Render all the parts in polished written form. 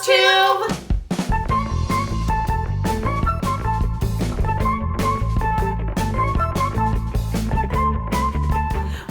Flosstube!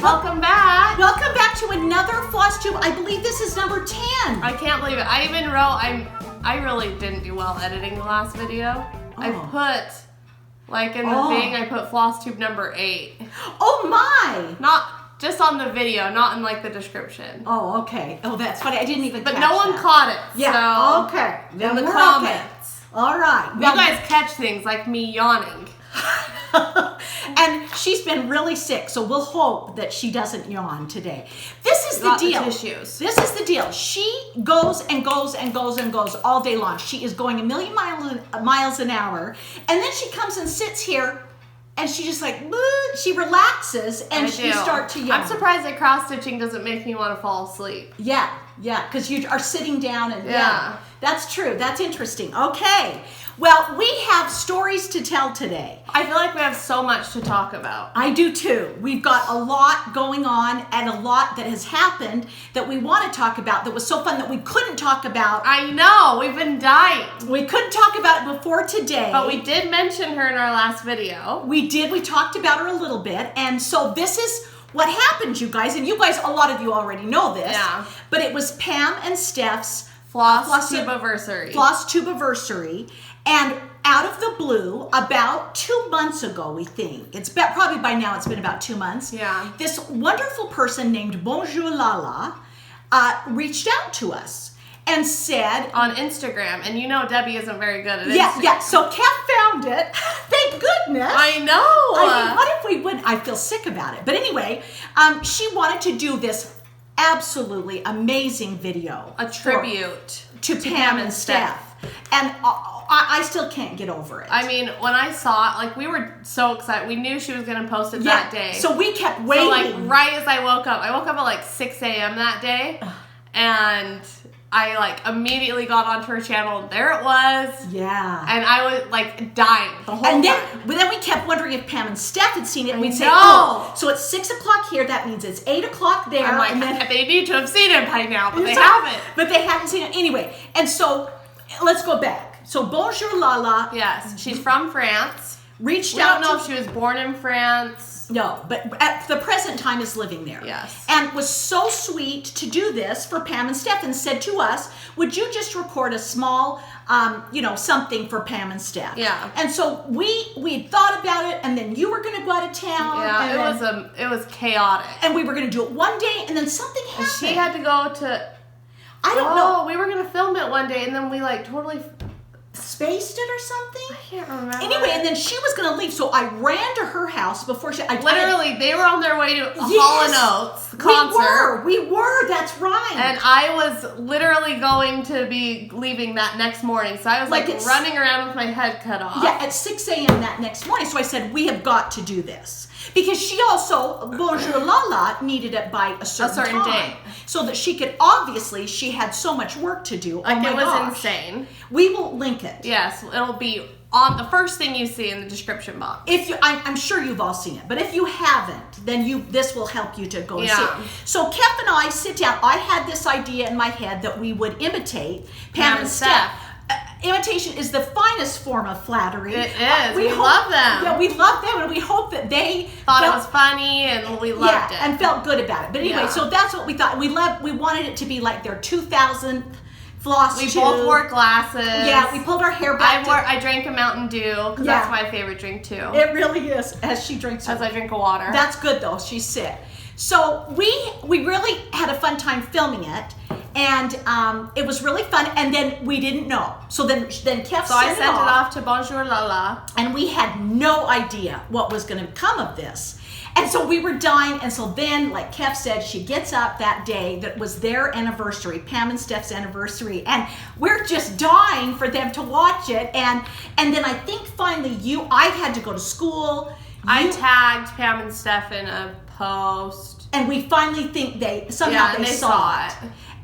Welcome back. Welcome back to another Flosstube. I believe this is number 10. I can't believe it. I even wrote, I really didn't do well editing the last video. I put, like in the thing, I put Flosstube number 8. Oh my! Not just on the video, not in like the description. Oh, okay. Oh, that's funny. I didn't even But catch no one that. caught it. Yeah, So okay. in the we're comments. Okay. All right. You guys catch things like me yawning. And she's been really sick, so we'll hope that she doesn't yawn today. This is the deal. Tissues. This is the deal. She goes and goes and goes and goes all day long. She is going 1,000,000 miles an hour, and then she comes and sits here, and she just like, she relaxes, and you start to yawn. I'm surprised that cross stitching doesn't make me want to fall asleep. Yeah, because you are sitting down and that's true. That's interesting. Okay. Well, we have stories to tell today. I feel like we have so much to talk about. I do too. We've got a lot going on and a lot that has happened that we want to talk about that was so fun that we couldn't talk about. I know, we've been dying. We couldn't talk about it before today. But we did mention her in our last video. We did. We talked about her a little bit. And so this is what happened, you guys. And you guys, a lot of you already know this. Yeah. But it was Pam and Steph's Flosstube-iversary. Flosstube-iversary. And out of the blue, about 2 months ago, we think, it's probably by now it's been about 2 months. Yeah. This wonderful person named Bonjour Lala reached out to us and said on Instagram, and you know Debbie isn't very good at Instagram. Yeah. So Kat found it. Thank goodness. I know. I mean, what if we wouldn't? I feel sick about it. But anyway, she wanted to do this absolutely amazing video, a tribute to Pam and Steph, and I still can't get over it. I mean, when I saw it, like, we were so excited. We knew she was going to post it that day. So we kept waiting. So, like, right as I woke up at like 6 a.m. that day, and I, like, immediately got onto her channel, and there it was. Yeah. And I was, like, dying the whole time. But then we kept wondering if Pam and Steph had seen it, and we'd say, so it's 6 o'clock here, that means it's 8 o'clock there. I'm like, and then, they need to have seen it by now, but they haven't. But they haven't seen it anyway. And so, let's go back. So Bonjour Lala. Yes, she's from France. Reached I out. don't know if she was born in France. No, but at the present time is living there. Yes. And was so sweet to do this for Pam and Steph, and said to us, would you just record a small, something for Pam and Steph? Yeah. And so we thought about it, and then you were going to go out of town. Yeah, and it was chaotic. And we were going to do it one day, and then something happened. She had to go to... I don't know. We were going to film it one day, and then we, like, totally... spaced it or something? I can't remember. Anyway, and then she was going to leave, so I ran to her house before she... Literally, they were on their way to Hall & Oates concert. We were, that's right. And I was literally going to be leaving that next morning, so I was like running around with my head cut off. Yeah, at 6 a.m. that next morning, so I said, we have got to do this. Because she also, Bonjour Lala, needed it by a certain time. date. So that she could, obviously, she had so much work to do. Like, it was insane. We will link it. Yes, it'll be on the first thing you see in the description box. I'm sure you've all seen it, but if you haven't, then this will help you to go and see it. So Kev and I sit down. I had this idea in my head that we would imitate Pam and Steph. Imitation is the finest form of flattery. It is. We love them. Yeah, we love them, and we hope that they thought it was funny, and we loved it. and felt good about it. But anyway, so that's what we thought. We wanted it to be like their 2000th Flosstube. We both wore glasses. Yeah, we pulled our hair back. I drank a Mountain Dew, because that's my favorite drink too. It really is, as she drinks. As I drink a water. That's good though. She's sick. So we really had a fun time filming it, and it was really fun. And then we didn't know. So then Kev I sent it off to Bonjour Lala, and we had no idea what was going to come of this. And so we were dying. And so then, like Kev said, she gets up that day that was their anniversary, Pam and Steph's anniversary, and we're just dying for them to watch it. And then I think finally I had to go to school. I tagged Pam and Steph in a post, and we finally think they saw it.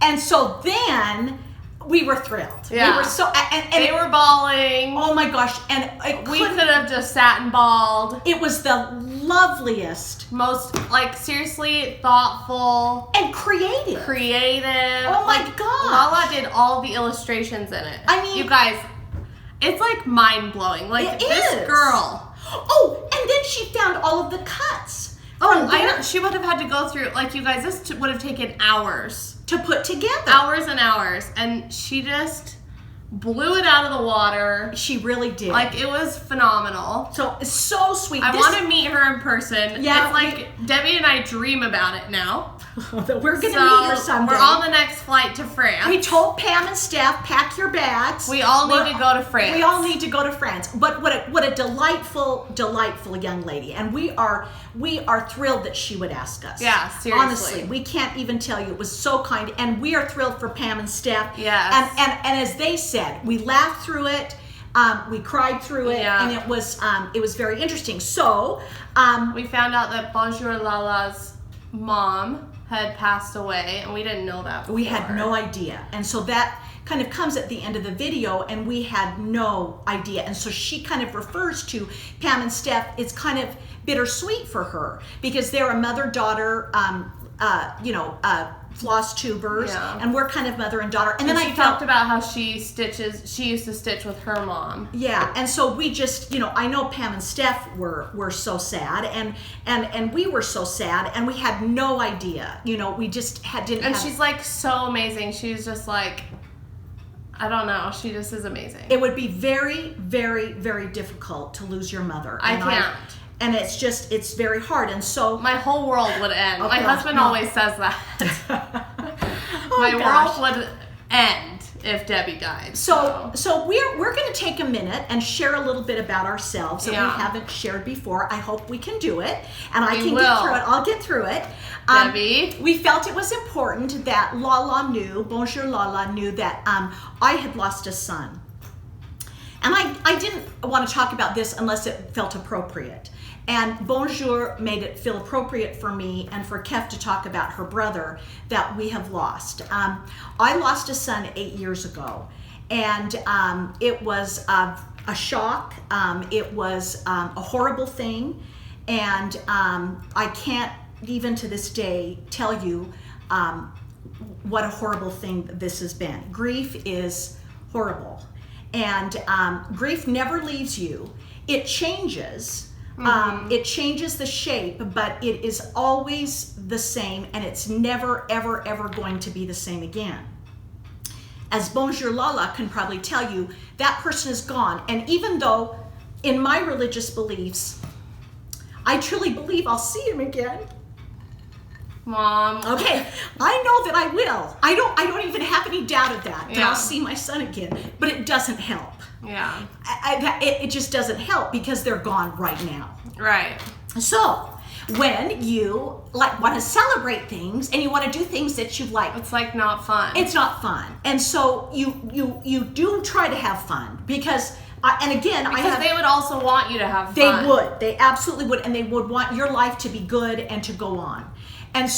And so then we were thrilled. Yeah. We were so, and they were bawling. Oh my gosh. And we could have just sat and bawled. It was the loveliest, most, like, seriously thoughtful and creative. Oh my gosh. Lala did all the illustrations in it. I mean, you guys, it's like mind-blowing. Like, this girl. Oh, and then she found all of the cuts. Oh, I know. She would have had to go through, like, you guys, this would have taken hours to put together. Hours and hours. And she just blew it out of the water. She really did. Like, it was phenomenal. So, it's so sweet. I want to meet her in person. Yeah. It's like, Debbie and I dream about it now. We're going to meet her someday. We're on the next flight to France. We told Pam and Steph, pack your bags. We all need to go to France. We all need to go to France. But what a delightful, delightful young lady. And we are thrilled that she would ask us. Yeah, seriously. Honestly, we can't even tell you. It was so kind. And we are thrilled for Pam and Steph. Yes. And as they said, we laughed through it. We cried through it, and it was very interesting. So we found out that Bonjour Lala's mom had passed away, and we didn't know that before. We had no idea. And so that kind of comes at the end of the video, and we had no idea. And so she kind of refers to Pam and Steph. It's kind of bittersweet for her because they're a mother-daughter, Flosstubers, and we're kind of mother and daughter. And then she talked about how she used to stitch with her mom. Yeah, and so we just, I know Pam and Steph were so sad, and we were so sad, and we had no idea. We just didn't. And she's like so amazing. She's just like, I don't know. She just is amazing. It would be very, very, very difficult to lose your mother. I can't. And it's very hard. And so my whole world would end. My husband always says that. My world would end if Debbie died. So we're going to take a minute and share a little bit about ourselves that we haven't shared before. I hope we can do it, and I can get through it. I'll get through it. Debbie, we felt it was important that Bonjour Lala knew that I had lost a son, and I didn't want to talk about this unless it felt appropriate. And Bonjour made it feel appropriate for me and for Kef to talk about her brother that we have lost. I lost a son 8 years ago, and it was a shock. It was a horrible thing, and I can't even to this day tell you what a horrible thing this has been. Grief is horrible, and grief never leaves you. It changes. It changes the shape, but it is always the same, and it's never, ever, ever going to be the same again. As Bonjour Lala can probably tell you, that person is gone. And even though in my religious beliefs, I truly believe I'll see him again. Mom. Okay, I know that I will. I don't even have any doubt of that I'll see my son again, but it doesn't help. Yeah. It just doesn't help because they're gone right now. Right. So, when you want to celebrate things and you want to do things that you like, it's like not fun. It's not fun. And so you do try to have fun because they would also want you to have fun. They would. They absolutely would, and they would want your life to be good and to go on. And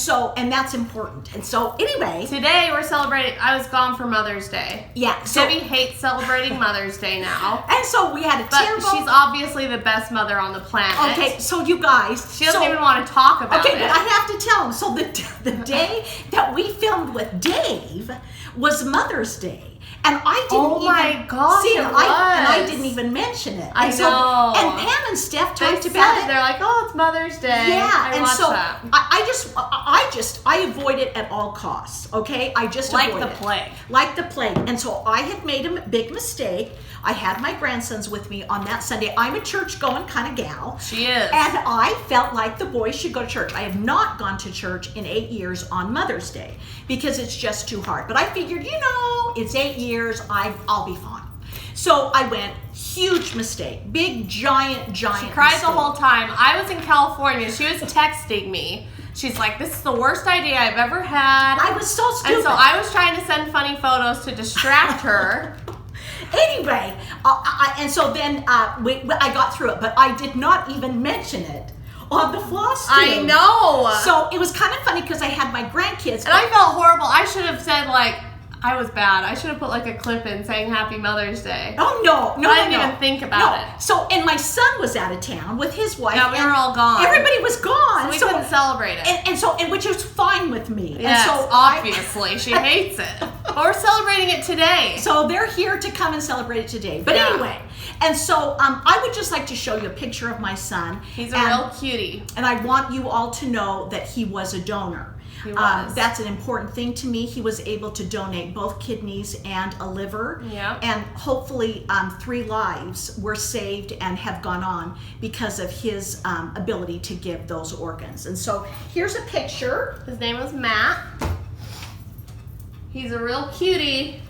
that's important. And so anyway, today we're celebrating. I was gone for Mother's Day. Yeah. Debbie hates celebrating Mother's Day now. And so we had a terrible. But she's obviously the best mother on the planet. Okay, so you guys. She doesn't even want to talk about it. Okay, but I have to tell them. So the day that we filmed with Dave was Mother's Day. And I didn't my gosh, see it. And I didn't even mention it. I know. And Pam and Steph talked about it. They're like, "Oh, it's Mother's Day." Yeah, that. I avoid it at all costs. Okay, I just avoid it. Like the plague. Like the plague. And so I had made a big mistake. I had my grandsons with me on that Sunday. I'm a church-going kind of gal. She is. And I felt like the boys should go to church. I have not gone to church in 8 years on Mother's Day because it's just too hard. But I figured, it's 8 years. I'll be fine. So I went, huge mistake. Big, giant She cried mistake. the whole time. I was in California. She was texting me. She's like, this is the worst idea I've ever had. I was so stupid. And so I was trying to send funny photos to distract her. Anyway, and so then I got through it, but I did not even mention it on the Flosstube. I know. So it was kind of funny because I had my grandkids. And I felt horrible. I should have said I was bad. I should have put like a clip in saying Happy Mother's Day. Oh, no. I didn't even think about it. So, and my son was out of town with his wife. Yeah, we were all gone. Everybody was gone. So we couldn't celebrate it. And which is fine with me. Yes, and so obviously. She hates it. But we're celebrating it today. So they're here to come and celebrate it today. But anyway, and so I would just like to show you a picture of my son. He's a real cutie. And I want you all to know that he was a donor. He was. That's an important thing to me. He was able to donate both kidneys and a liver. Yeah. And hopefully 3 lives were saved and have gone on because of his ability to give those organs. And so here's a picture. His name was Matt. He's a real cutie.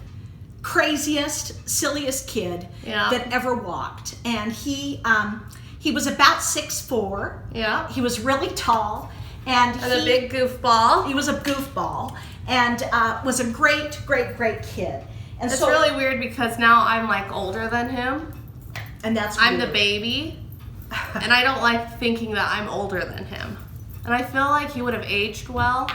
Craziest, silliest kid that ever walked. And he was about 6'4". Yeah. He was really tall. And a big goofball. He was a goofball and was a great, great, great kid. And it's really weird because now I'm like older than him. And that's I'm the baby. And I don't like thinking that I'm older than him. And I feel like he would have aged well.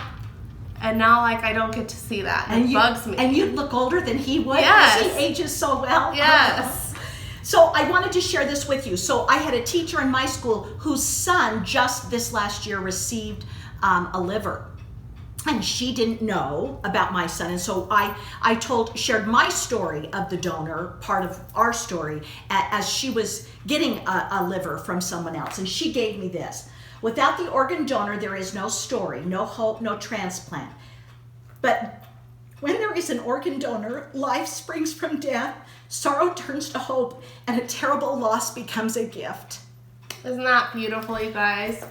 And now like I don't get to see that. And it bugs me. And you'd look older than he would. Yes. Because he ages so well. Yes. So I wanted to share this with you. So I had a teacher in my school whose son just this last year received a liver. And she didn't know about my son. And so I shared my story of the donor, part of our story, as she was getting a liver from someone else. And she gave me this. Without the organ donor, there is no story, no hope, no transplant. But when there is an organ donor, life springs from death, sorrow turns to hope, and a terrible loss becomes a gift. Isn't that beautiful, you guys?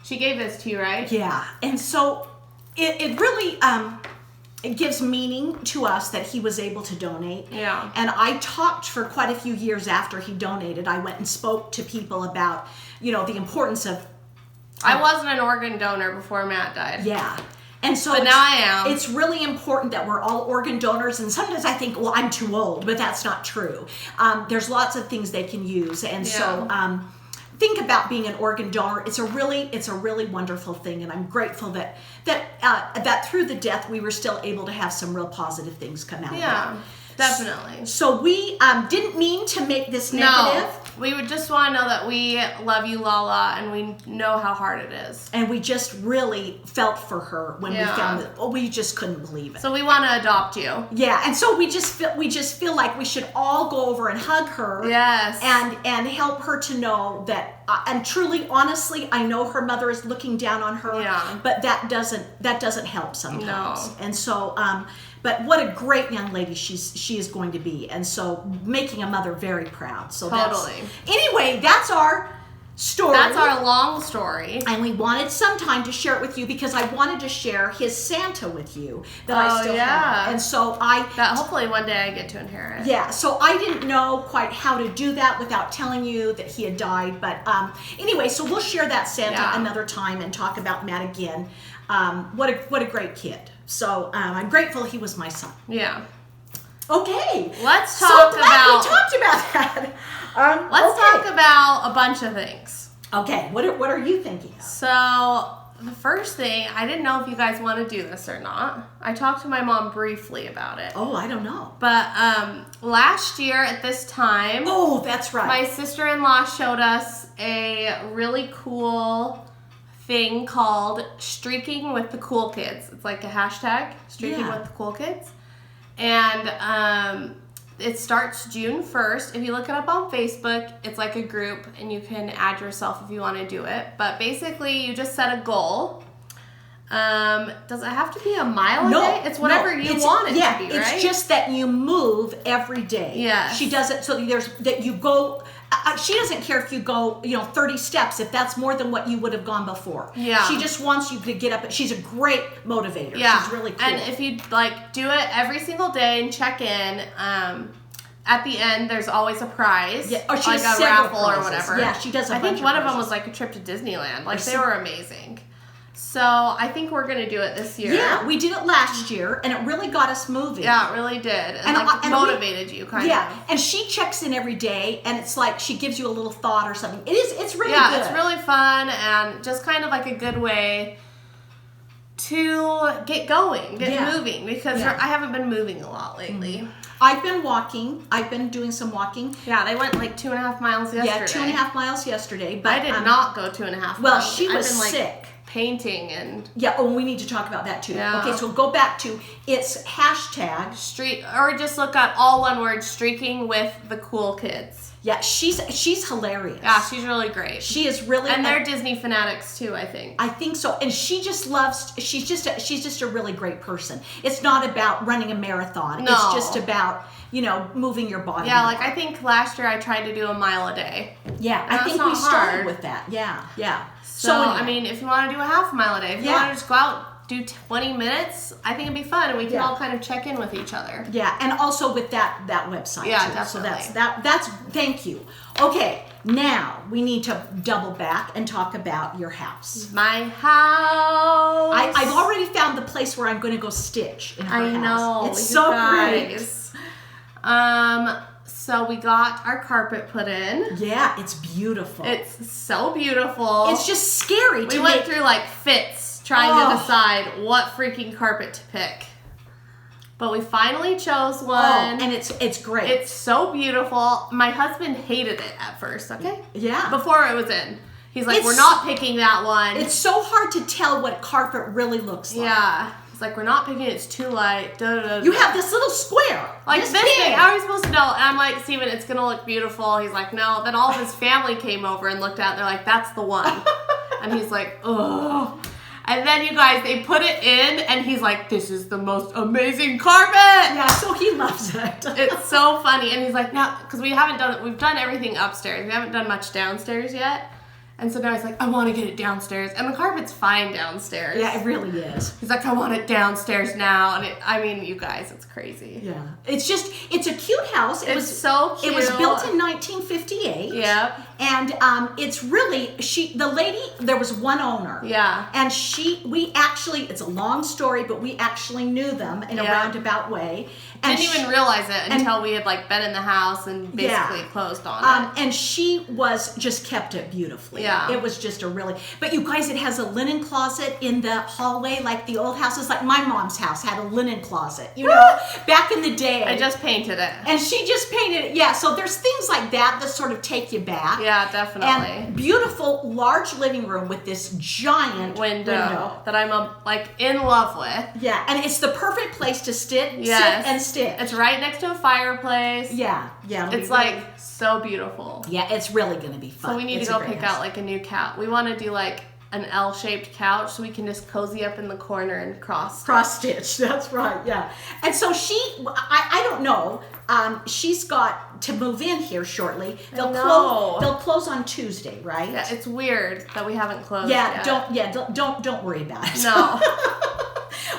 She gave this to you, right? Yeah. And so it really it gives meaning to us that he was able to donate. Yeah. And I talked for quite a few years after he donated. I went and spoke to people about, the importance of... I wasn't an organ donor before Matt died. Yeah. And so but now I am. It's really important that we're all organ donors. And sometimes I think, well, I'm too old, but that's not true. There's lots of things they can use. And so think about being an organ donor. It's a really wonderful thing. And I'm grateful that through the death, we were still able to have some real positive things come out of it. Yeah, definitely. So we didn't mean to make this negative. No. We would just want to know that we love you, Lala, and we know how hard it is. And we just really felt for her when we found it. Oh, we just couldn't believe it. So we want to adopt you. Yeah, and so we just feel like we should all go over and hug her. Yes. And help her to know that. And truly, honestly, I know her mother is looking down on her. Yeah. But that doesn't help sometimes. No. And so. But what a great young lady she is going to be, and so making a mother very proud. So totally. Anyway, that's our story. That's our long story. And we wanted some time to share it with you because I wanted to share his Santa with you that I still have. And so that hopefully one day I get to inherit. Yeah, so I didn't know quite how to do that without telling you that he had died. But anyway, so we'll share that Santa another time and talk about Matt again. What a great kid. So I'm grateful he was my son. Yeah. Okay. Let's talk so glad we talked about that. Let's talk about a bunch of things. Okay. What are you thinking of? So the first thing, I didn't know if you guys want to do this or not. I talked to my mom briefly about it. Oh, I don't know. But last year at this time. Oh, that's right. My sister-in-law showed us a really cool thing called Streaking with the Cool Kids. It's like a hashtag, Streaking with the Cool Kids. And it starts June 1st. If you look it up on Facebook, it's like a group and you can add yourself if you want to do it. But basically, you just set a goal. Does it have to be a mile a day? It's whatever you want it to be, right? It's just that you move every day. Yeah. She does it so that you go... she doesn't care if you go, 30 steps, if that's more than what you would have gone before. Yeah. She just wants you to get up. She's a great motivator. Yeah. She's really cool. And if you do it every single day and check in, at the end there's always a prize. Yeah. Or she like has a raffle prizes. or whatever. Yeah, she does a bunch I think one of them prizes. was like a trip to Disneyland. Like they were amazing. So I think we're going to do it this year. Yeah, we did it last year, and it really got us moving. Yeah, it really did. And motivated you, kind of. Yeah, and she checks in every day, and it's like she gives you a little thought or something. It's really good. Yeah, it's really fun, and just kind of like a good way to get going, get moving, because I haven't been moving a lot lately. I've been walking. I've been doing some walking. Yeah, they went like 2.5 miles yesterday. Yeah, 2.5 miles yesterday. But I did not go 2.5 miles. Well, she was I've been, sick. Painting and... Yeah, we need to talk about that too. Yeah. Okay, so go back to, it's hashtag... or just look up all one word, streaking with the cool kids. Yeah, she's hilarious. Yeah, she's really great. She is really... And they're Disney fanatics too, I think. I think so. And she just loves... She's just a really great person. It's not about running a marathon. No. It's just about, moving your body. Yeah, like I think last year I tried to do a mile a day. Yeah, I think we started with that. Yeah. So anyway. I mean, if you want to do a half mile a day, if you want to just go out, do 20 minutes, I think it'd be fun, and we can all kind of check in with each other. Yeah, and also with that website. Yeah, too. definitely. So that's thank you. Okay, now we need to double back and talk about your house. My house. I've already found the place where I'm going to go stitch in her house. I know. It's so great. So we got our carpet put in. Yeah, it's beautiful. It's so beautiful. It's just scary. We went through like fits trying to decide what freaking carpet to pick. But we finally chose one. Oh, and it's great. It's so beautiful. My husband hated it at first, okay? Yeah. Before it was in. He's like, we're not picking that one. It's so hard to tell what carpet really looks like. Yeah. He's like, we're not picking it. It's too light. You have this little square. Like this thing. How are we supposed to know? And I'm like, Steven, it's going to look beautiful. He's like, no. Then all of his family came over and looked at it. They're like, that's the one. And he's like, oh. And then you guys, they put it in, and he's like, this is the most amazing carpet. Yeah, so he loves it. It's so funny. And he's like, no, because we've done everything upstairs. We haven't done much downstairs yet. And so now he's like, I want to get it downstairs. And the carpet's fine downstairs. Yeah, it really is. He's like, I want it downstairs now. And you guys, it's crazy. Yeah. It's a cute house. It's so cute. It was built in 1958. Yep. And it's really, the lady, there was one owner. Yeah. And it's a long story, but we actually knew them in a roundabout way. And didn't even realize it until we had like been in the house and basically closed on it. And she just kept it beautifully. Yeah. It was just but you guys, it has a linen closet in the hallway, like the old houses. Like my mom's house had a linen closet, back in the day. I just painted it. And she just painted it. Yeah, so there's things like that sort of take you back. Yeah, definitely. And beautiful, large living room with this giant window. That I'm in love with. Yeah, and it's the perfect place to sit and stitch. It's right next to a fireplace. Yeah. It's like so beautiful. Yeah, it's really going to be fun. So we need to go pick out like a new couch. We want to do like an L-shaped couch so we can just cozy up in the corner and cross stitch. That's right. Yeah. And so I don't know. She's got to move in here shortly. They'll close on Tuesday, right? Yeah, it's weird that we haven't closed. Don't worry about it. No.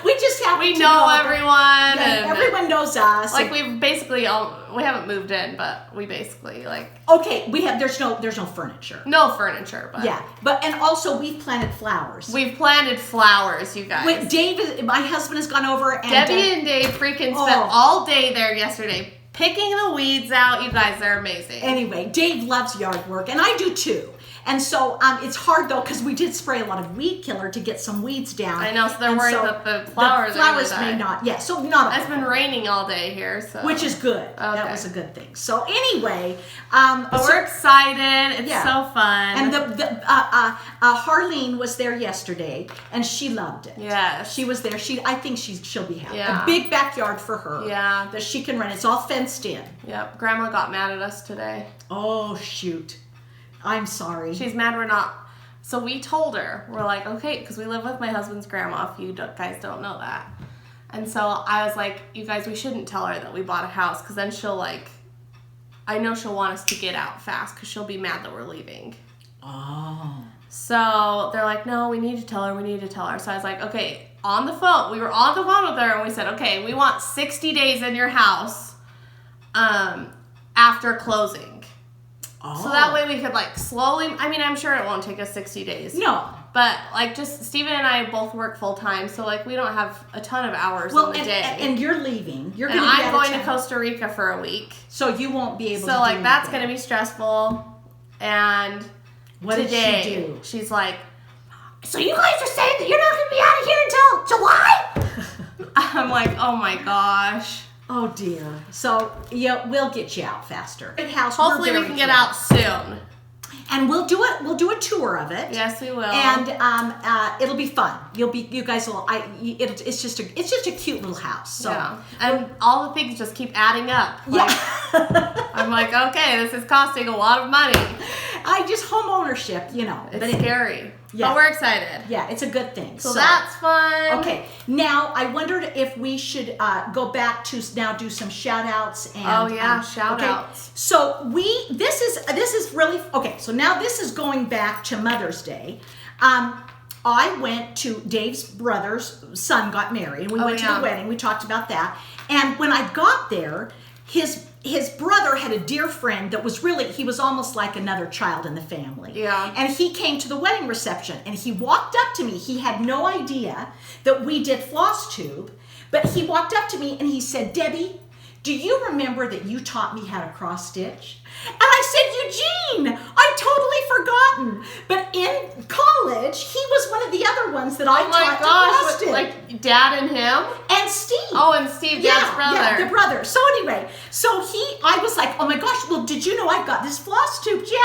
We just have to know everyone. Yeah, everyone knows us. Like we've basically we haven't moved in, but we basically like. Okay, there's no furniture. No furniture, but. Yeah, and also we've planted flowers. We've planted flowers, you guys. Wait, my husband has gone over and. Debbie and Dave freaking spent all day there yesterday picking the weeds out. You guys are amazing. Anyway, Dave loves yard work, and I do too. And so it's hard though because we did spray a lot of weed killer to get some weeds down. I know, so they're worried that the flowers may not. Yeah, so not. It's been raining all day here, so which is good. Okay. That was a good thing. So anyway, but we're excited. It's so fun. And Harleen was there yesterday, and she loved it. Yes, she was there. I think she'll be happy. Yeah. A big backyard for her. Yeah, that she can run. It's all fenced in. Yep. Grandma got mad at us today. Oh shoot. I'm sorry. She's mad we're not. So we told her, we're like, okay, because we live with my husband's grandma, if you guys don't know that. And so I was like, you guys, we shouldn't tell her that we bought a house, because then I know she'll want us to get out fast, because she'll be mad that we're leaving. Oh. So they're like, no, we need to tell her. So I was like, okay, on the phone. We were on the phone with her, and we said, okay, we want 60 days in your house after closing. So that way we could slowly, I'm sure it won't take us 60 days. No. But just Steven and I both work full time, so we don't have a ton of hours in the day. And you're leaving. I'm going to Costa Rica for a week. So you won't be able to do that's going to be stressful. And what today, did she do? She's like, so you guys are saying that you're not going to be out of here until July? I'm like, oh my gosh. Oh dear. So yeah, we'll get you out faster. Hopefully we can get out soon. And we'll do it. We'll do a tour of it. Yes, we will. And it'll be fun. You guys will. It's just a cute little house. So. Yeah. And all the things just keep adding up. Like, yeah. I'm like, okay, this is costing a lot of money. Home ownership, It's scary. Yeah. But we're excited. Yeah, it's a good thing. So that's fun. Okay. Now I wondered if we should go back to now do some shout outs and shout outs. So this is really okay, so now this is going back to Mother's Day. I went to Dave's brother's son got married, and we went to the wedding. We talked about that. And when I got there, his brother had a dear friend that was he was almost like another child in the family. Yeah. And he came to the wedding reception, and he walked up to me. He had no idea that we did Flosstube, but he walked up to me and he said, "Debbie, do you remember that you taught me how to cross stitch?" And I said, "Eugene, I totally forgotten." But in college, he was one of the other ones that I taught to cross stitch. Like Dad and him? And Steve. Oh, and Steve, Dad's brother. Yeah, the brother. So anyway, I was like, "Oh my gosh, well, did you know I've got this Flosstube, Jen?"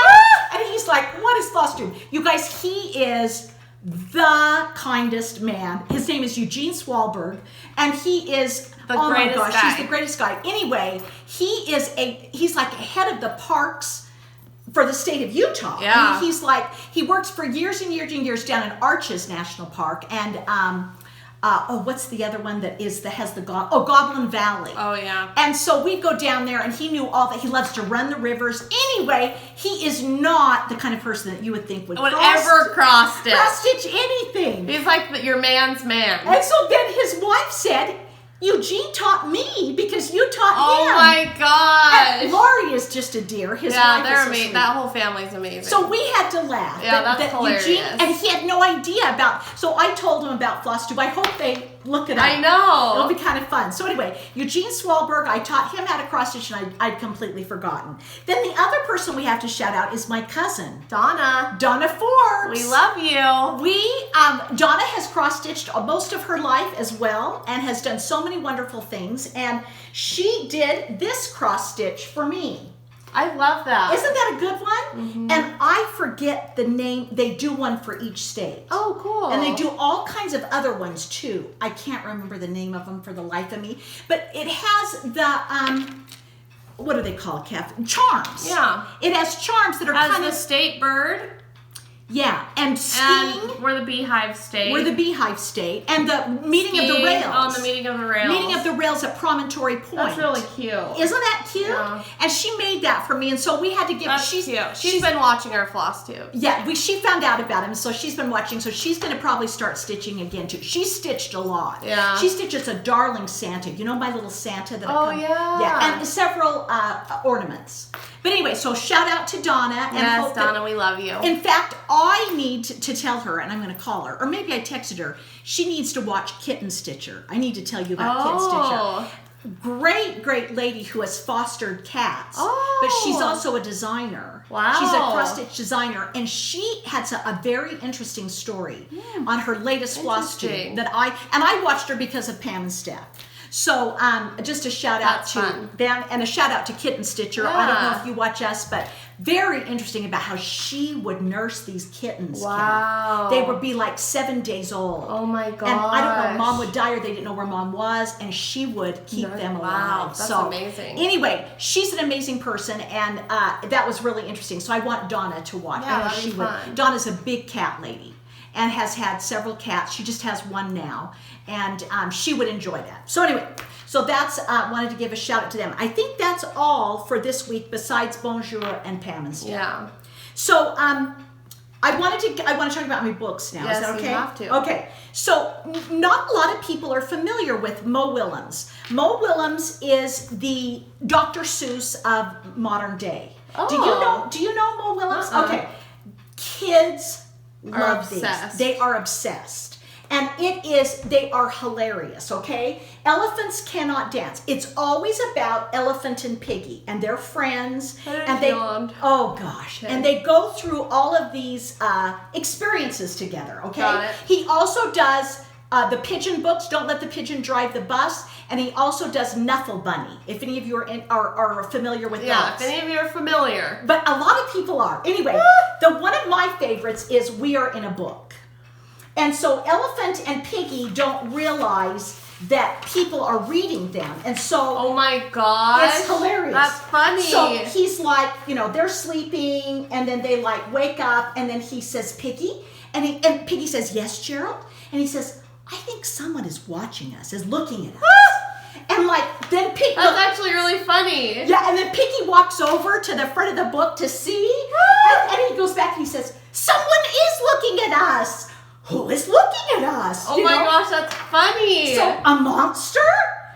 And he's like, "What is Flosstube?" You guys, he is the kindest man. His name is Eugene Swalberg, and he is he's the greatest guy. Anyway, he's like head of the parks for the state of Utah. Yeah. And he works for years and years and years down in Arches National Park, and what's the other one that has the Goblin Valley. Oh yeah. And so we'd go down there, and he knew all that. He loves to run the rivers. Anyway, he is not the kind of person that you would think would ever cross stitch. Cross stitch anything. He's like your man's man. And so then his wife said, "Eugene taught me because you taught him." Oh my gosh. And Lori is just a dear. His wife they're is amazing. That whole family's amazing. So we had to laugh. Yeah, that's hilarious. Eugene, and he had no idea about. So I told him about Flosstube. I hope they look it up. I know. It'll be kind of fun. So anyway, Eugene Swalberg, I taught him how to cross stitch, and I'd completely forgotten. Then the other person we have to shout out is my cousin, Donna. Donna Forbes. We love you. Donna has cross stitched most of her life as well, and has done so many wonderful things. And she did this cross stitch for me. I love that. Isn't that a good one? Mm-hmm. And I forget the name. They do one for each state. Oh, cool. And they do all kinds of other ones too. I can't remember the name of them for the life of me. But it has the, what do they call it, Kath? Charms. Yeah. It has charms that are kind of the state bird. Yeah, and skiing. And we're the Beehive State. We're the Beehive State. And the meeting of the rails. On the meeting of the rails. Meeting of the rails at Promontory Point. That's really cute. Isn't that cute? Yeah. And she made that for me, and so we had to give. That's cute. She's been watching our Flosstube. Yeah, she found out about him, so she's been watching. So she's going to probably start stitching again too. She stitched a lot. Yeah. She stitches a darling Santa. You know my little Santa that. Yeah, and several ornaments. But anyway, so shout out to Donna. And yes, Donna, we love you. In fact, I need to tell her, and I'm going to call her, or maybe I texted her, she needs to watch Kitten Stitcher. I need to tell you about Kitten Stitcher. Great, great lady who has fostered cats. But she's also a designer. Wow. She's a cross-stitch designer, and she has a very interesting story on her latest Flosstube that I watched her because of Pam and Steph. So just a shout out to them, and a shout out to Kitten Stitcher. I don't know if you watch us, but very interesting about how she would nurse these kittens. Wow. They would be like 7 days old. Oh my gosh. And I don't know, Mom would die or they didn't know where Mom was, and she would keep them alive. Wow, that's amazing. Anyway, she's an amazing person, and that was really interesting. So I want Donna to watch. Yeah, that'd be fun. Donna's a big cat lady and has had several cats. She just has one now, and she would enjoy that. So anyway, so that's wanted to give a shout out to them. I think that's all for this week, besides Bonjour and Pam and Steph. Yeah. So I want to talk about my books now. Yes, Is that okay? You have to. Okay. So not a lot of people are familiar with Mo Willems. Mo Willems is the Dr. Seuss of modern day. Oh. Do you know Mo Willems? Uh-uh. Okay. Kids love obsessed. these. They are obsessed. And they are hilarious, okay? Elephants cannot dance. It's always about Elephant and Piggy, and they're friends. Oh gosh. Okay. And they go through all of these experiences together, okay? Got it. He also does the pigeon books, Don't Let the Pigeon Drive the Bus, and he also does Nuffle Bunny, if any of you are familiar with that. Yeah, if any of you are familiar. But a lot of people are. Anyway, one of my favorites is We Are in a Book. And so Elephant and Piggy don't realize that people are reading them. And so oh my gosh. It's hilarious. That's funny. So he's like, they're sleeping, and then they like wake up, and then he says, Piggy, and Piggy says, yes, Gerald. And he says, I think someone is watching us, is looking at us. And then Piggy... That's actually really funny. Yeah, and then Piggy walks over to the front of the book to see, and he goes back and he says, someone is looking at us. Who is looking at us? Oh my gosh, that's funny. So, a monster?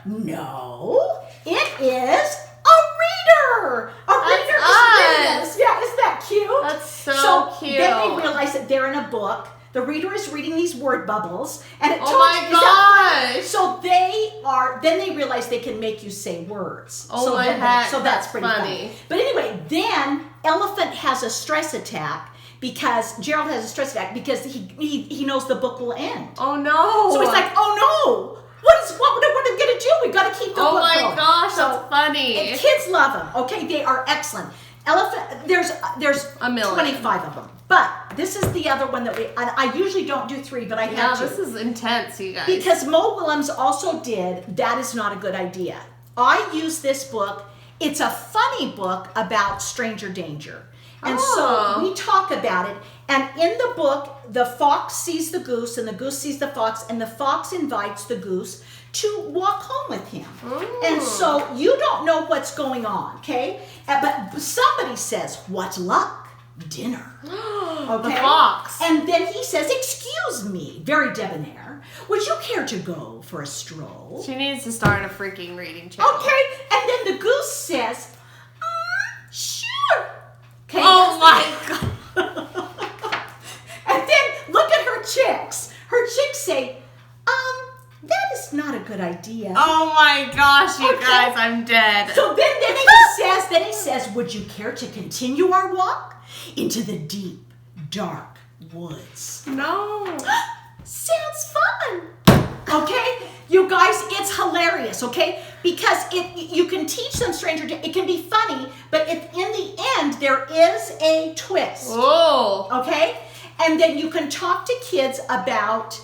No, it is a reader. Reader is reading us. Yeah, isn't that cute? That's so cute. Then they realize that they're in a book. The reader is reading these word bubbles, and it gosh! So then they realize they can make you say words. Oh my heck! So that's pretty funny. But anyway, then Elephant has a stress attack because Gerald has a stress attack because he knows the book will end. Oh no! So he's like, oh no! What are we gonna do? We gotta keep the book going. Oh my gosh, that's funny. And kids love them. Okay, they are excellent. Elephant, there's a million. 25 of them. But this is the other one that I usually don't do 3, but I have to. Yeah, this is intense, you guys. Because Mo Willems also did That Is Not a Good Idea. I use this book. It's a funny book about stranger danger. And so we talk about it. And in the book, the fox sees the goose, and the goose sees the fox, and the fox invites the goose to walk home with him. And so you don't know what's going on, okay? But somebody says, what luck? Dinner. Okay? The fox. And then he says, excuse me, very debonair, would you care to go for a stroll? She needs to start a freaking reading channel. Okay, and then the goose says, sure. Okay, oh my God. And then look at her chicks. Her chicks say, that is not a good idea. Oh my gosh, you guys, I'm dead. So then he says, would you care to continue our walk into the deep, dark woods? No. Sounds fun. Okay, you guys, it's hilarious, okay? Because you can teach them it can be funny, but in the end, there is a twist. Oh. Okay? And then you can talk to kids about,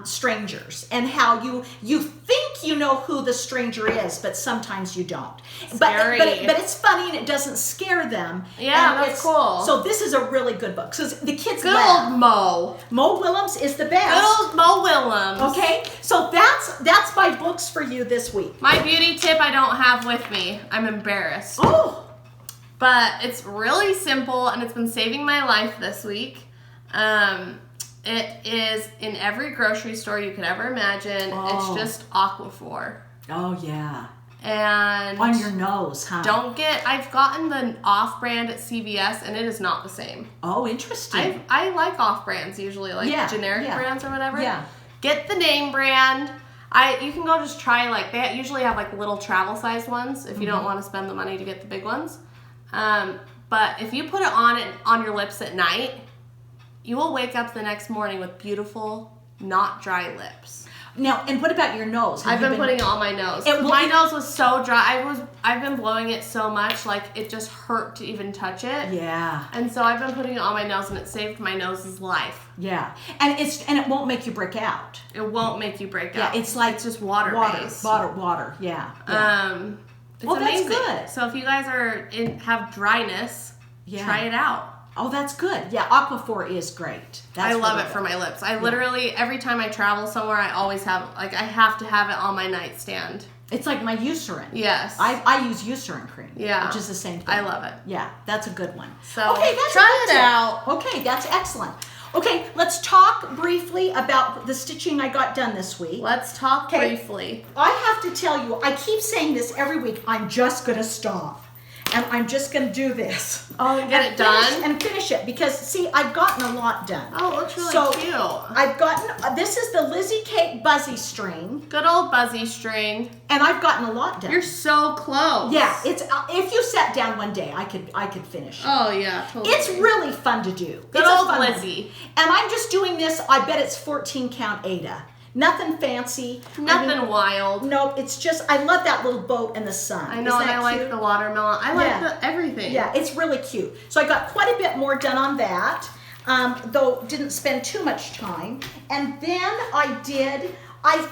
strangers and how you think you know who the stranger is, but sometimes you don't. Scary. But it's funny and it doesn't scare them. Yeah, that's cool. So this is a really good book. So the kids good laugh. old Mo. Mo Willems is the best. Good old Mo Willems. Okay, so that's my books for you this week. My beauty tip I don't have with me. I'm embarrassed. Oh. But it's really simple and it's been saving my life this week. It is in every grocery store you could ever imagine. Oh. It's just Aquaphor. Oh, yeah. And on your nose, huh? I've gotten the off-brand at CVS and it is not the same. Oh, interesting. I like off-brands usually, like generic brands or whatever. Yeah. Get the name brand. You can go just try, they usually have little travel-sized ones if you don't want to spend the money to get the big ones. But if you put it on your lips at night, you will wake up the next morning with beautiful, not dry lips. Now, and what about your nose? I've been putting it on my nose. My nose was so dry. I've been blowing it so much, it just hurt to even touch it. Yeah. And so I've been putting it on my nose, and it saved my nose's life. Yeah, and it won't make you break out. It won't make you break out. Yeah, it's just water based. Water. Yeah. It's amazing. That's good. So if you guys have dryness, try it out. Oh, that's good. Yeah, Aquaphor is great. I love it for my lips. I literally, every time I travel somewhere, I always have, I have to have it on my nightstand. It's like my Eucerin. Yes. I use Eucerin cream. Yeah. Which is the same thing. I love it. Yeah, that's a good one. So, try it out. Okay, that's excellent. Okay, let's talk briefly about the stitching I got done this week. Let's talk briefly. I have to tell you, I keep saying this every week, I'm just going to stop. And I'm just going to do this. Oh, and get it done? And finish it. Because, see, I've gotten a lot done. Oh, it looks really cute. I've gotten, this is the Lizzie Kate Buzzy string. Good old Buzzy string. And I've gotten a lot done. You're so close. Yeah, it's if you sat down one day, I could finish it. Oh, yeah, totally. It's really fun to do. Good old Lizzie. And I'm just doing this, I bet it's 14 count Ada. Nothing fancy. Nothing wild. No, it's just, I love that little boat in the sun. I know, and I like the watermelon. I like everything. Yeah, it's really cute. So I got quite a bit more done on that, though didn't spend too much time. And then I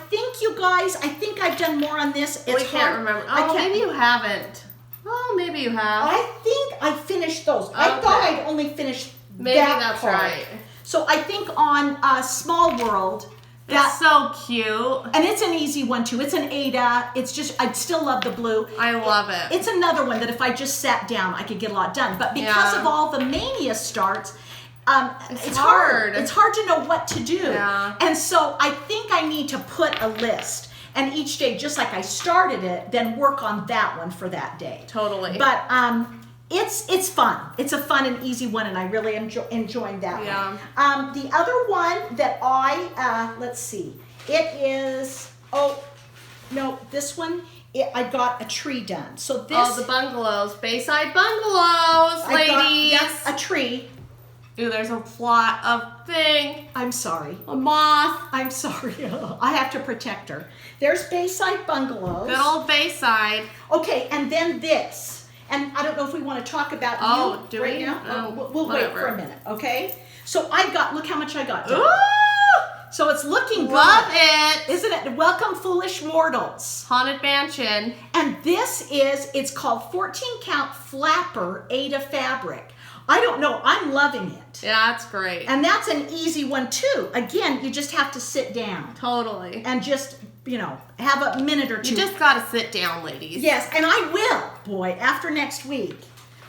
think you guys, I've done more on this. We can't remember. Oh, maybe you haven't. Oh, maybe you have. I think I finished those. Okay. I thought I'd only finished that part. Right. So I think on Small World, it's so cute. And it's an easy one too. It's an Ada. It's just, I still love the blue. I love it. It's another one that if I just sat down, I could get a lot done. But because of all the Maynia starts, it's hard. It's hard to know what to do. Yeah. And so I think I need to put a list. And each day, just like I started it, then work on that one for that day. Totally. But it's fun. It's a fun and easy one, and I really enjoying that one. The other one that let's see, it is, this one, I got a tree done. So this. Oh, the bungalows, Bayside bungalows, ladies. Yes, a tree. Ooh, there's a thing. I'm sorry. A moth. I'm sorry. I have to protect her. There's Bayside bungalows. Good old Bayside. Okay, and then this. And I don't know if we want to talk about you right now. We'll wait for a minute, okay? So look how much I got done. Ooh! So it's looking good. Love it. Isn't it? Welcome, Foolish Mortals. Haunted Mansion. And it's called 14 count flapper Ada fabric. I don't know. I'm loving it. Yeah, that's great. And that's an easy one too. Again, you just have to sit down. Totally. And just, have a minute or two. You just got to sit down, ladies. Yes, and I will, boy, after next week.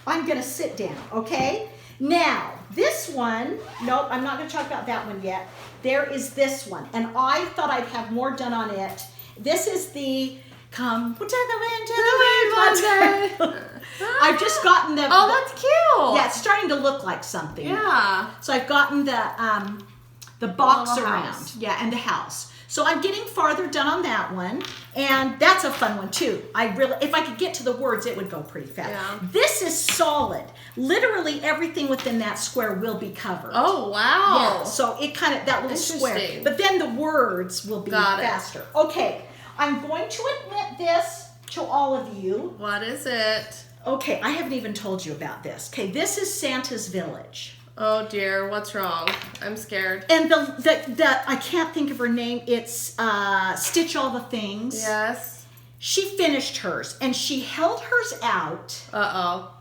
I'm going to sit down, okay? Now, this one, nope, I'm not going to talk about that one yet. There is this one, and I thought I'd have more done on it. This is the Come to the wind, to the wind. I've just gotten the. Oh, that's cute. Yeah, it's starting to look like something. Yeah. So I've gotten the box around. House. Yeah, and the house. So I'm getting farther done on that one, and that's a fun one too. If I could get to the words, it would go pretty fast. Yeah. This is solid. Literally everything within that square will be covered. Oh wow! Yeah. So it kind of that little square, but then the words will be faster. Okay, I'm going to admit this to all of you. What is it? Okay, I haven't even told you about this. Okay, this is Santa's Village. Oh dear, what's wrong? I'm scared. And the I can't think of her name. It's Stitch All the Things. Yes. She finished hers and she held hers out. Uh-oh.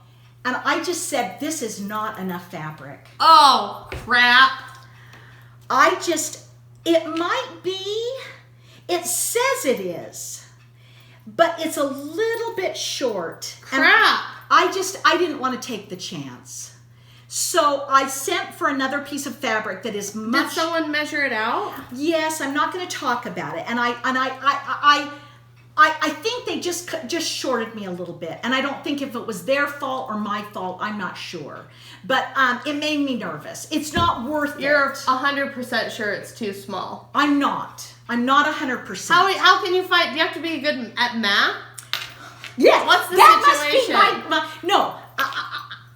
And I just said, this is not enough fabric. Oh, crap. It might be, it says it is, but it's a little bit short. Crap. And I didn't want to take the chance. So I sent for another piece of fabric that is much. Did someone measure it out? Yes, I'm not going to talk about it, and I think they just shorted me a little bit, and I don't think if it was their fault or my fault, I'm not sure, but it made me nervous. It's not worth it. You're 100% sure it's too small. I'm not 100%. How can you find? Do you have to be good at math? Yeah. What's the situation? Must be no.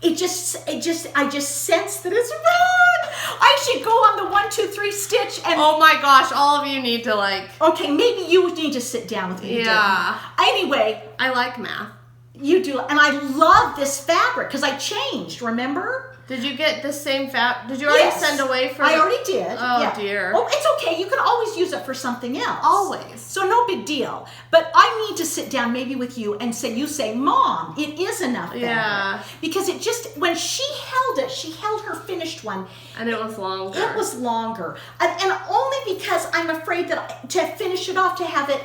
I just sense that it's wrong. I should go on the 1, 2, 3 stitch and. Oh my gosh! All of you need to Okay, maybe you need to sit down with me. Yeah. Anyway, I like math. You do, and I love this fabric because I changed. Remember? Did you get the same fabric? Did you already send away for? I already did. Oh dear. Oh, it's okay. You can always use it for something else. Always. So no big deal. But I need to sit down maybe with you and say, Mom, it is enough fabric. Yeah. Because it just, when she held her finished one. And it was longer. It was longer. And only because I'm afraid that to finish it off, to have it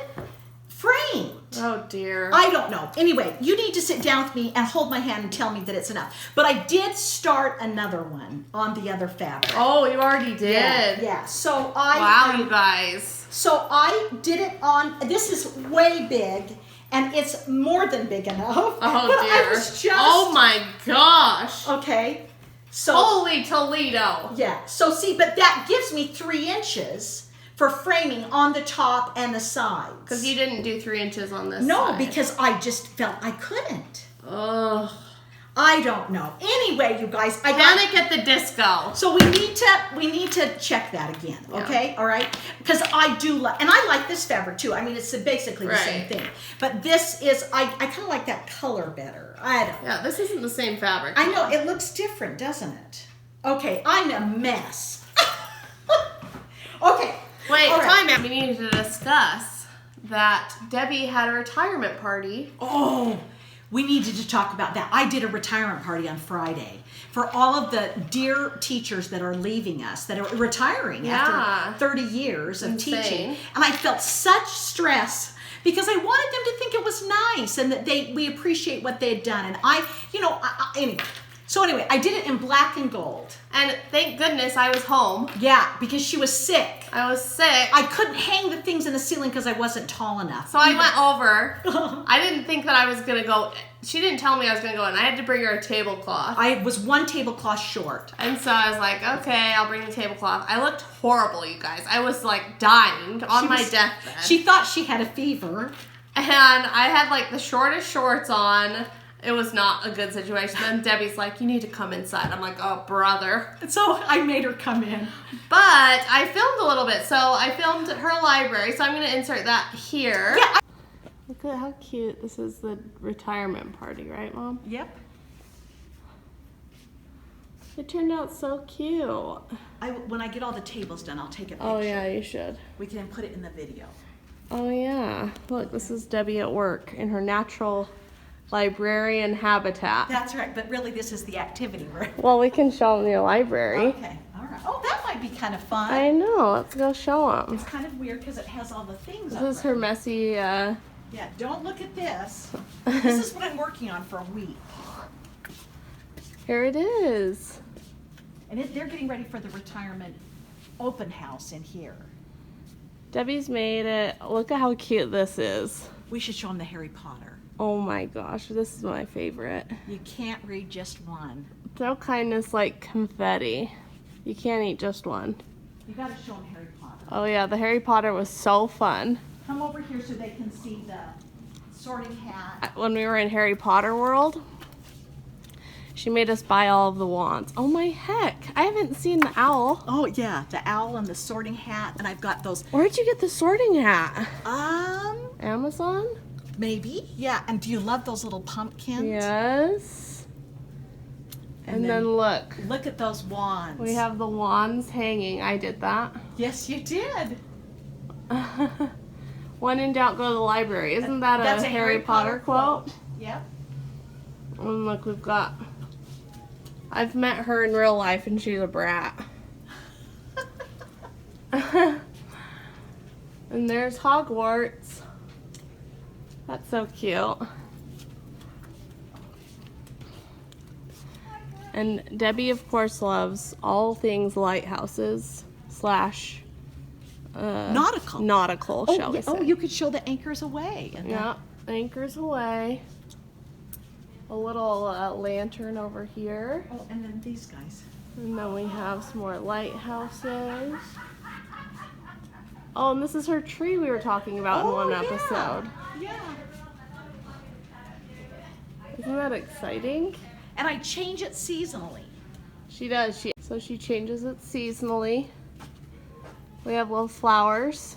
framed. Oh dear. I don't know. Anyway, you need to sit down with me and hold my hand and tell me that it's enough. But I did start another one on the other fabric. Oh, you already did? Yeah. So Wow, you guys. So I did it on, this is way big, and it's more than big enough. Oh but dear. I was just, oh my gosh. Okay. So Holy Toledo. yeah. So see, but that gives me 3 inches for framing on the top and the sides. Because you didn't do 3 inches on this No, side. because I just felt I couldn't. Ugh. I don't know. Anyway, you guys, Panic at the disco. So we need to check that again, okay? Yeah. All right? Because I do like, and I like this fabric too. I mean, it's basically the same thing. But this is, I kind of like that color better. I don't know. Yeah, this isn't the same fabric. I know, it looks different, doesn't it? Okay, I'm a mess. Okay. Wait, all right. time out. We need to discuss that Debbie had a retirement party. Oh, we needed to talk about that. I did a retirement party on Friday for all of the dear teachers that are leaving us, that are retiring after 30 years of teaching. And I felt such stress because I wanted them to think it was nice and that we appreciate what they had done. And anyway. So anyway, I did it in black and gold. And thank goodness I was home. Yeah, because she was sick. I was sick. I couldn't hang the things in the ceiling because I wasn't tall enough. So I went over. I didn't think that I was going to go. She didn't tell me I was going to go, and I had to bring her a tablecloth. I was 1 tablecloth short. And so I was like, okay, I'll bring the tablecloth. I looked horrible, you guys. I was like dying on my deathbed. She thought she had a fever. And I had like the shortest shorts on. It was not a good situation. Then Debbie's like, you need to come inside. I'm like, oh, brother. And so I made her come in. But I filmed a little bit. So I filmed her library. So I'm going to insert that here. Yeah. Look at how cute. This is the retirement party, right, Mom? Yep. It turned out so cute. When I get all the tables done, I'll take a picture. Oh, yeah, you should. We can put it in the video. Oh, yeah. Look, this is Debbie at work in her natural librarian habitat. That's right, but really this is the activity room. Well, we can show them your library. Okay, all right. Oh, that might be kind of fun. I know. Let's go show them. It's kind of weird because it has all the things This up is her messy... Yeah, don't look at this. This is what I'm working on for a week. Here it is. And they're getting ready for the retirement open house in here. Debbie's made it. Look at how cute this is. We should show them the Harry Potter. Oh my gosh, this is my favorite. You can't read just one. Throw kindness like confetti. You can't eat just one. You gotta show them Harry Potter. Oh yeah, the Harry Potter was so fun. Come over here so they can see the sorting hat. When we were in Harry Potter World, she made us buy all of the wands. Oh my heck, I haven't seen the owl. Oh yeah, the owl and the sorting hat, and I've got those. Where'd you get the sorting hat? Amazon? Maybe, yeah. And do you love those little pumpkins? Yes. And then look. Look at those wands. We have the wands hanging. I did that. Yes, you did. When in doubt, go to the library. Isn't that a Harry Potter quote? Yep. And look, we've got... I've met her in real life and she's a brat. And there's Hogwarts. That's so cute. And Debbie, of course, loves all things lighthouses slash nautical, shall we say. Oh, you could show the anchors away. Yeah, anchors away. A little lantern over here. Oh, and then these guys. And then we have some more lighthouses. Oh, and this is her tree we were talking about in one episode. Yeah. Isn't that exciting? And I change it seasonally. She does. So she changes it seasonally. We have little flowers.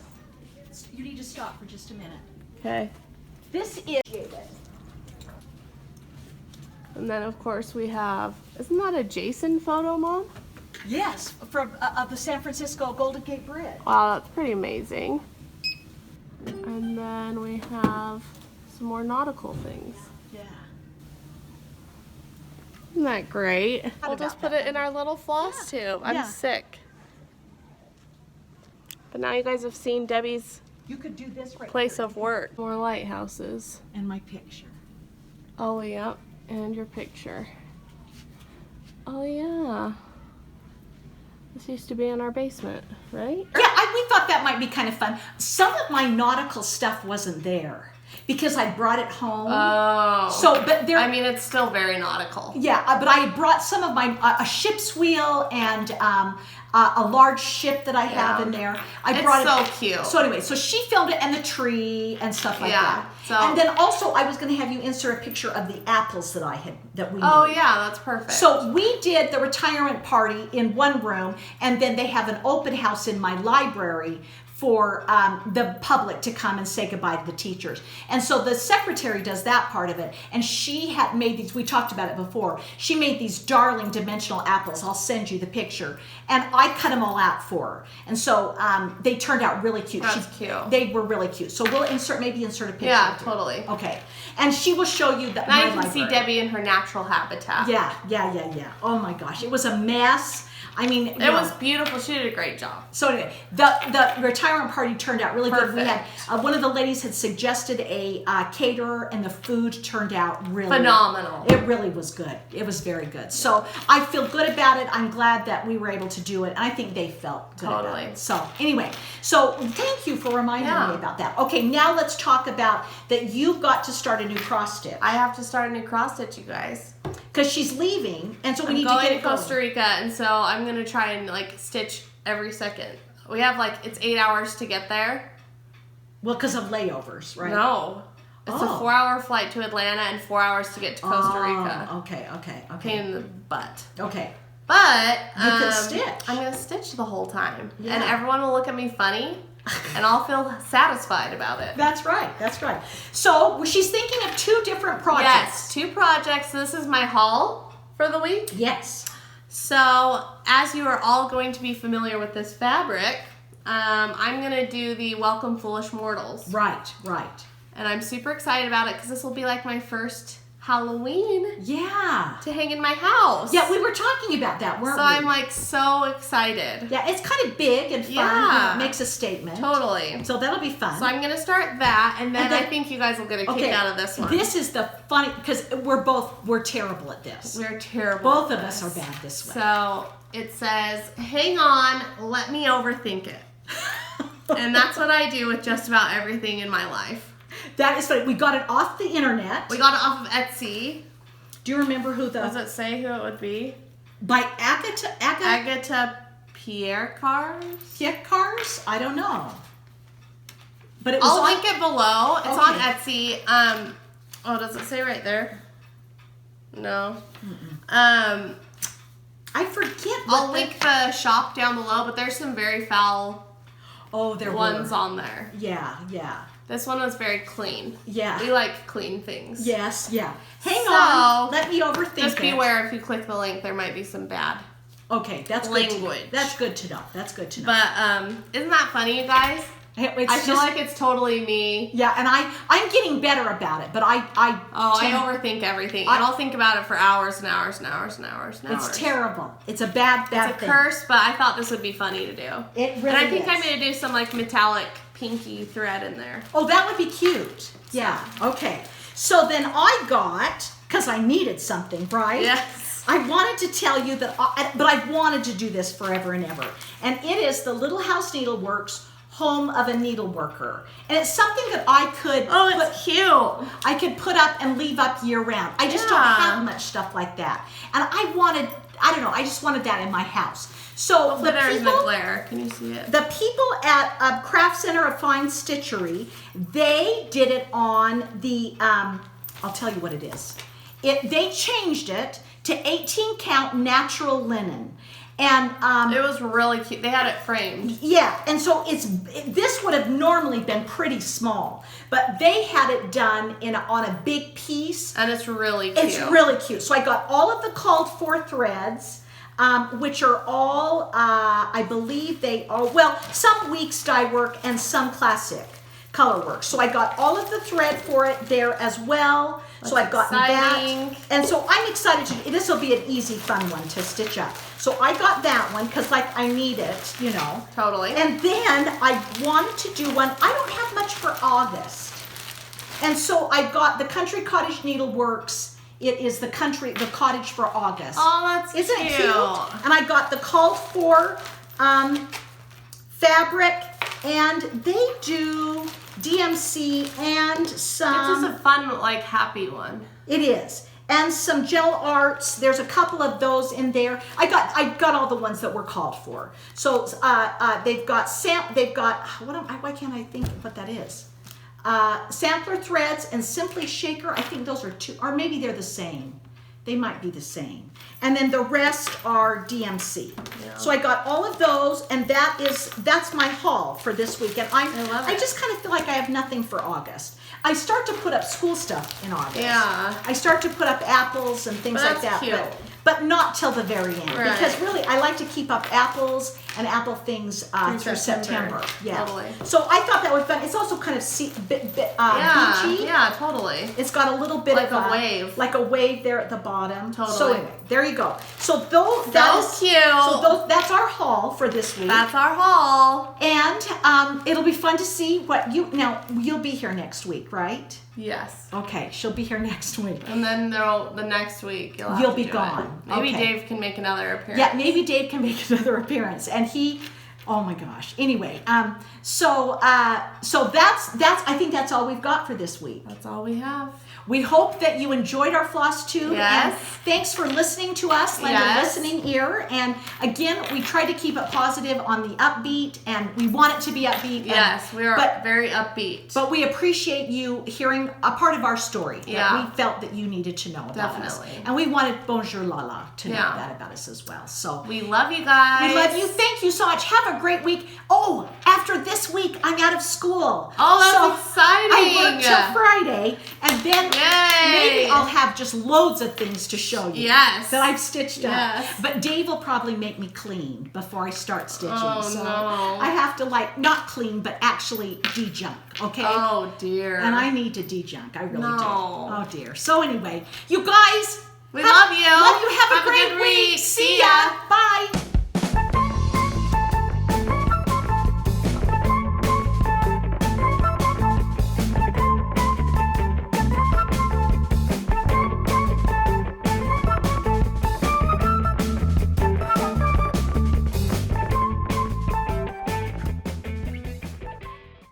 You need to stop for just a minute. Okay. This is... And then, of course, we have... Isn't that a Jason photo, Mom? Yes, from of the San Francisco Golden Gate Bridge. Wow, that's pretty amazing. And then we have some more nautical things. Yeah. Isn't that great? We'll just put it in our little floss tube. I'm Yeah. sick. But now you guys have seen Debbie's You could do this right place here. of work. More lighthouses. And my picture. Oh, yeah. And your picture. Oh, yeah. This used to be in our basement, right? Yeah, we thought that might be kind of fun. Some of my nautical stuff wasn't there because I brought it home. Oh. So, but there. I mean, it's still very nautical. Yeah, but I brought some of my a ship's wheel and a large ship that I have in there. I brought so cute. So anyway, so she filmed it and the tree and stuff like that. So, and then also I was going to have you insert a picture of the apples that we Oh made. yeah, that's perfect. So we did the retirement party in one room, and then they have an open house in my library for the public to come and say goodbye to the teachers. And so the secretary does that part of it. And she had made these, we talked about it before, she made these darling dimensional apples. I'll send you the picture. And I cut them all out for her. And so they turned out really cute. That's cute. They were really cute. So we'll maybe insert a picture. Yeah, totally. Okay. And she will show you that. Now you can see Debbie in her natural habitat. Yeah. Oh my gosh. It was a mess. I mean, it was beautiful. She did a great job. So anyway, the retirement party turned out really good. We had one of the ladies had suggested a caterer, and the food turned out really phenomenal. It really was good. It was very good. So I feel good about it. I'm glad that we were able to do it, and I think they felt good about it. So anyway, so thank you for reminding me about that. Okay, now let's talk about that. You've got to start a new cross stitch. I have to start a new cross stitch, you guys. Because she's leaving, and so we need to get get to Costa Rica, and so I'm gonna try and stitch every second. We have it's 8 hours to get there. Well, because of layovers, right? No, it's a 4-hour flight to Atlanta and 4 hours to get to Costa Rica. Okay. Pain in the butt. Okay. But you can stitch. I'm gonna stitch the whole time, and everyone will look at me funny. And I'll feel satisfied about it. That's right. So she's thinking of 2 different projects. Yes, 2 projects. This is my haul for the week. Yes. So as you are all going to be familiar with this fabric, I'm going to do the Welcome Foolish Mortals. Right. And I'm super excited about it because this will be my first Halloween to hang in my house. Yeah, we were talking about that, weren't we? So I'm so excited. Yeah, it's kind of big and fun. Yeah. It makes a statement. Totally. So that'll be fun. So I'm going to start that, and then I think you guys will get a kick out of this one. This is the funny, because we're terrible at this. We're terrible. Both of us are bad this way. So it says, hang on, let me overthink it. And that's what I do with just about everything in my life. That is funny. We got it off the internet. We got it off of Etsy. Do you remember who Does it say who it would be? By Agatha Pierre-Cars? I don't know. But it was I'll link it below. It's on Etsy. Does it say right there? No. I forget. I'll link the shop down below, but there's some very foul ones on there. Yeah. This one was very clean. Yeah. We like clean things. Yes, yeah. Hang on. Let me overthink it. Just beware if you click the link, there might be some bad language. That's good to know. But isn't that funny, you guys? I feel like it's totally me. Yeah, and I'm getting better about it, but I overthink everything. And I'll think about it for hours and hours and hours and hours and hours. It's terrible. It's a bad thing. It's a curse, but I thought this would be funny to do. It really is. And I think I'm going to do some metallic pinky thread in there. Oh, that would be cute. Yeah. Okay. So then I got, because I needed something, right? Yes. I wanted to tell you that, but I've wanted to do this forever and ever. And it is the Little House Needleworks Home of a Needleworker. And it's something that I could it's cute. I could put up and leave up year round. I just don't have much stuff like that. And I just wanted that in my house. So there's no glare. Can you see it? The people at Craft Center of Fine Stitchery, they did it on the, I'll tell you what it is. They changed it to 18 count natural linen. And it was really cute. They had it framed. Yeah, and so this would have normally been pretty small, but they had it done on a big piece. And it's really cute. It's really cute. So I got all of the called for threads, which are all, I believe they are, some weeks dye work and some classic color work. So I got all of the thread for it there as well. So I've gotten that. And so I'm excited this will be an easy, fun one to stitch up. So I got that one because I need it, Totally. And then I wanted to do one, I don't have much for August. And so I got the Country Cottage Needleworks. It is the cottage for August. Oh, that's Isn't it cute? And I got the called for fabric, and they do DMC and some. It's just a fun, like, happy one. It is. And some gel arts. There's a couple of those in there. I got all the ones that were called for. So they've got why can't I think what that is? Sampler threads and Simply Shaker. I think those are two, or maybe they're the same. They might be the same. And then the rest are DMC. Yeah. So I got all of those, and that's my haul for this week. And I just kind of feel like I have nothing for August. I start to put up school stuff in August. Yeah. I start to put up apples and things like that. Cute. But not till the very end. Right. Because really, I like to keep up apples and apple things through September. Yeah. Totally. So I thought that was fun. It's also kind of beachy. Yeah, totally. It's got a little bit like of a wave. Like a wave there at the bottom. Totally. So anyway, there you go. So cute. So that's our haul for this week. That's our haul. And it'll be fun to see what you'll be here next week, right? Yes. Okay, she'll be here next week. And then the next week you'll be gone. Maybe okay. Dave can make another appearance. Yeah, maybe Dave can make another appearance. And oh my gosh. Anyway, so that's I think that's all we've got for this week. That's all we have. We hope that you enjoyed our Flosstube. Yes. And thanks for listening to us, lend a listening ear. And again, we try to keep it positive on the upbeat, and we want it to be upbeat. Yes, we are very upbeat. But we appreciate you hearing a part of our story that Yeah. we felt that you needed to know about us. Definitely. And we wanted Bonjour Lala to know that about us as well. So we love you guys. we love you. Thank you so much. Have a great week. Oh, after this week, I'm out of school. Oh, that's exciting. I work till Friday, and then Yay. maybe I'll have just loads of things to show you. Yes. That I've stitched up. Yes. But Dave will probably make me clean before I start stitching. Oh, so no. I have to not clean, but actually de-junk, okay? Oh, dear. And I need to de-junk. I really do. No. Oh, dear. So anyway, you guys. We love you. Love you. Have a great week. See ya.